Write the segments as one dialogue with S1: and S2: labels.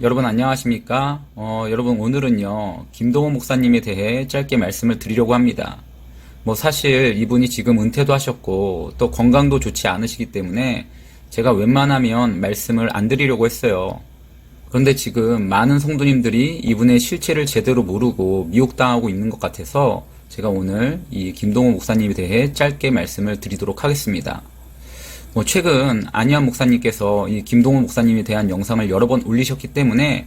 S1: 여러분 안녕하십니까? 여러분 오늘은요 김동호 목사님에 대해 짧게 말씀을 드리려고 합니다. 사실 이분이 지금 은퇴도 하셨고 또 건강도 좋지 않으시기 때문에 제가 웬만하면 말씀을 안 드리려고 했어요. 그런데 지금 많은 성도님들이 이분의 실체를 제대로 모르고 미혹당하고 있는 것 같아서 제가 오늘 이 김동호 목사님에 대해 짧게 말씀을 드리도록 하겠습니다. 최근 안희환 목사님께서 이 김동호 목사님에 대한 영상을 여러 번 올리셨기 때문에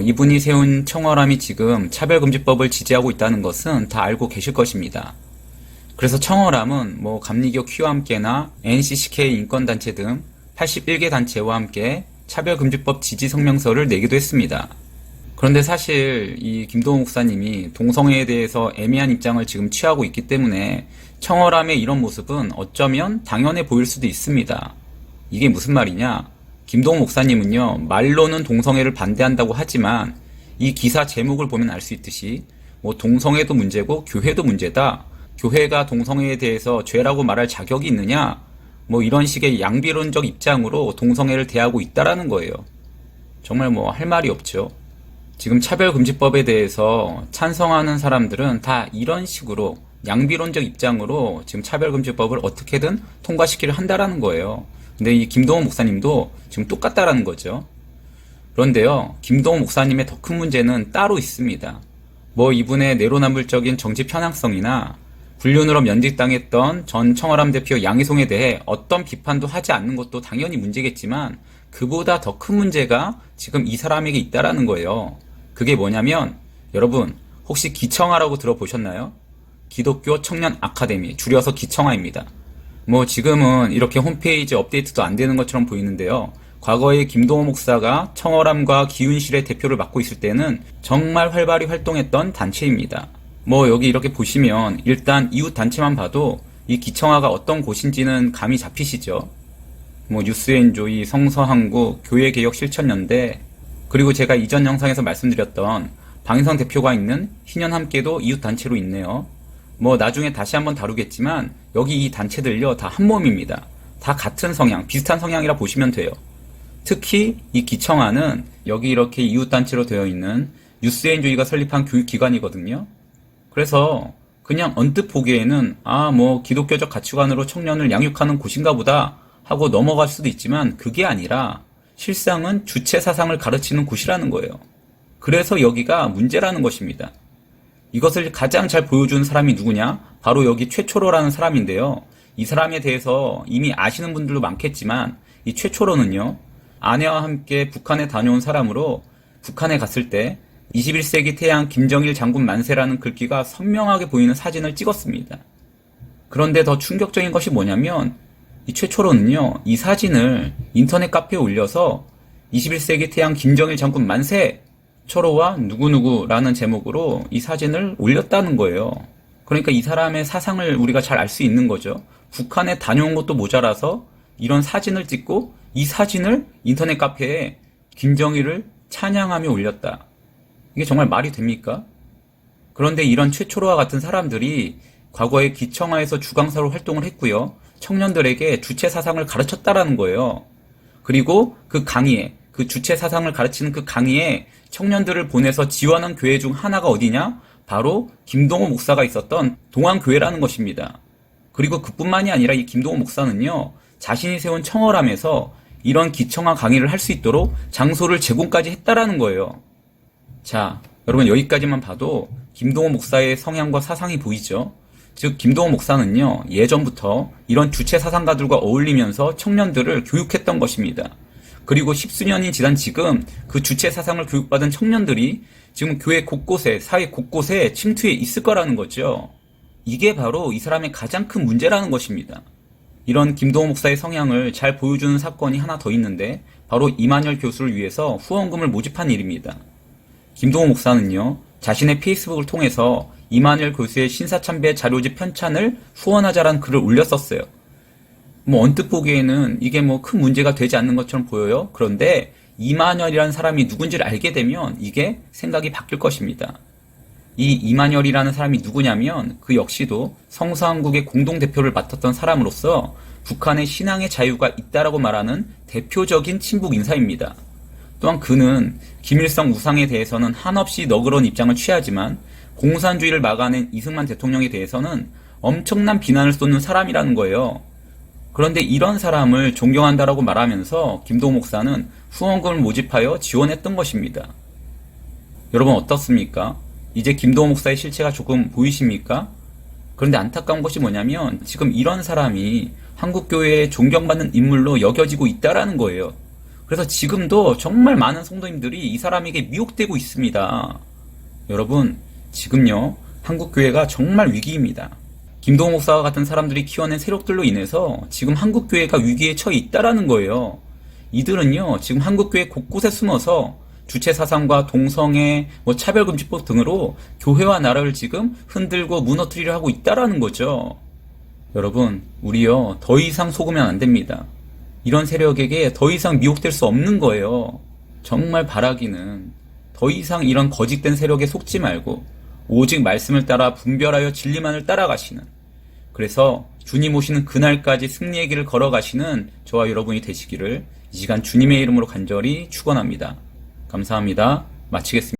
S1: 이분이 세운 청월함이 지금 차별금지법을 지지하고 있다는 것은 다 알고 계실 것입니다. 그래서 청월함은 감리교 Q와 함께나 NCCK 인권단체 등 81개 단체와 함께 차별금지법 지지 성명서를 내기도 했습니다. 그런데 사실 이 김동호 목사님이 동성애에 대해서 애매한 입장을 지금 취하고 있기 때문에 청월함의 이런 모습은 어쩌면 당연해 보일 수도 있습니다. 이게 무슨 말이냐? 김동호 목사님은요, 말로는 동성애를 반대한다고 하지만 이 기사 제목을 보면 알 수 있듯이 동성애도 문제고 교회도 문제다. 교회가 동성애에 대해서 죄라고 말할 자격이 있느냐? 이런 식의 양비론적 입장으로 동성애를 대하고 있다라는 거예요. 정말 할 말이 없죠. 지금 차별금지법에 대해서 찬성하는 사람들은 다 이런 식으로 양비론적 입장으로 지금 차별금지법을 어떻게든 통과시키려 한다라는 거예요. 근데 이 김동호 목사님도 지금 똑같다라는 거죠. 그런데요, 김동호 목사님의 더 큰 문제는 따로 있습니다. 이분의 내로남불적인 정치 편향성이나 불륜으로 면직당했던 전 청월함 대표 양희송에 대해 어떤 비판도 하지 않는 것도 당연히 문제겠지만 그보다 더 큰 문제가 지금 이 사람에게 있다라는 거예요. 그게 뭐냐면 여러분 혹시 기청아라고 들어보셨나요? 기독교 청년 아카데미, 줄여서 기청아입니다. 지금은 이렇게 홈페이지 업데이트도 안 되는 것처럼 보이는데요. 과거에 김동호 목사가 청월함과 기운실의 대표를 맡고 있을 때는 정말 활발히 활동했던 단체입니다. 여기 이렇게 보시면 일단 이웃 단체만 봐도 이 기청아가 어떤 곳인지는 감이 잡히시죠? 뉴스엔조이, 성서한국, 교회개혁실천연대, 그리고 제가 이전 영상에서 말씀드렸던 방인성 대표가 있는 희년함께도 이웃 단체로 있네요. 나중에 다시 한번 다루겠지만 여기 이 단체들요 다 한 몸입니다. 다 같은 성향, 비슷한 성향이라 보시면 돼요. 특히 이 기청아는 여기 이렇게 이웃 단체로 되어 있는 뉴스엔조이가 설립한 교육기관이거든요. 그래서 그냥 언뜻 보기에는 기독교적 가치관으로 청년을 양육하는 곳인가 보다 하고 넘어갈 수도 있지만 그게 아니라 실상은 주체 사상을 가르치는 곳이라는 거예요. 그래서 여기가 문제라는 것입니다. 이것을 가장 잘 보여주는 사람이 누구냐? 바로 여기 최초로라는 사람인데요. 이 사람에 대해서 이미 아시는 분들도 많겠지만 이 최초로는요, 아내와 함께 북한에 다녀온 사람으로 북한에 갔을 때 21세기 태양 김정일 장군 만세라는 글귀가 선명하게 보이는 사진을 찍었습니다. 그런데 더 충격적인 것이 뭐냐면 이 최초로는요, 이 사진을 인터넷 카페에 올려서 21세기 태양 김정일 장군 만세! 초로와 누구누구라는 제목으로 이 사진을 올렸다는 거예요. 그러니까 이 사람의 사상을 우리가 잘 알 수 있는 거죠. 북한에 다녀온 것도 모자라서 이런 사진을 찍고 이 사진을 인터넷 카페에 김정일을 찬양하며 올렸다. 이게 정말 말이 됩니까? 그런데 이런 최초로와 같은 사람들이 과거에 기청아에서 주강사로 활동을 했고요. 청년들에게 주체 사상을 가르쳤다라는 거예요. 그리고 그 강의에, 그 주체 사상을 가르치는 그 강의에 청년들을 보내서 지원한 교회 중 하나가 어디냐? 바로 김동호 목사가 있었던 동안교회라는 것입니다. 그리고 그뿐만이 아니라 이 김동호 목사는요, 자신이 세운 청월함에서 이런 기청아 강의를 할 수 있도록 장소를 제공까지 했다라는 거예요. 자, 여러분 여기까지만 봐도 김동호 목사의 성향과 사상이 보이죠? 즉 김동호 목사는요, 예전부터 이런 주체 사상가들과 어울리면서 청년들을 교육했던 것입니다. 그리고 십수년이 지난 지금 그 주체 사상을 교육받은 청년들이 지금 교회 곳곳에, 사회 곳곳에 침투해 있을 거라는 거죠. 이게 바로 이 사람의 가장 큰 문제라는 것입니다. 이런 김동호 목사의 성향을 잘 보여주는 사건이 하나 더 있는데 바로 이만열 교수를 위해서 후원금을 모집한 일입니다. 김동호 목사는요, 자신의 페이스북을 통해서 이만열 교수의 신사참배 자료집 편찬을 후원하자라는 글을 올렸었어요. 언뜻 보기에는 이게 큰 문제가 되지 않는 것처럼 보여요. 그런데 이만열이라는 사람이 누군지를 알게 되면 이게 생각이 바뀔 것입니다. 이 이만열이라는 사람이 누구냐면 그 역시도 성서한국의 공동대표를 맡았던 사람으로서 북한의 신앙의 자유가 있다라고 말하는 대표적인 친북 인사입니다. 또한 그는 김일성 우상에 대해서는 한없이 너그러운 입장을 취하지만 공산주의를 막아낸 이승만 대통령에 대해서는 엄청난 비난을 쏟는 사람이라는 거예요. 그런데 이런 사람을 존경한다라고 말하면서 김동호 목사는 후원금을 모집하여 지원했던 것입니다. 여러분 어떻습니까? 이제 김동호 목사의 실체가 조금 보이십니까? 그런데 안타까운 것이 뭐냐면 지금 이런 사람이 한국교회에 존경받는 인물로 여겨지고 있다라는 거예요. 그래서 지금도 정말 많은 성도님들이 이 사람에게 미혹되고 있습니다. 여러분, 지금요, 한국교회가 정말 위기입니다. 김동호 목사와 같은 사람들이 키워낸 세력들로 인해서 지금 한국교회가 위기에 처해 있다라는 거예요. 이들은요, 지금 한국교회 곳곳에 숨어서 주체사상과 동성애, 차별금지법 등으로 교회와 나라를 지금 흔들고 무너뜨리려 하고 있다라는 거죠. 여러분, 우리요, 더 이상 속으면 안 됩니다. 이런 세력에게 더 이상 미혹될 수 없는 거예요. 정말 바라기는 더 이상 이런 거짓된 세력에 속지 말고 오직 말씀을 따라 분별하여 진리만을 따라가시는, 그래서 주님 오시는 그날까지 승리의 길을 걸어가시는 저와 여러분이 되시기를 이 시간 주님의 이름으로 간절히 축원합니다. 감사합니다. 마치겠습니다.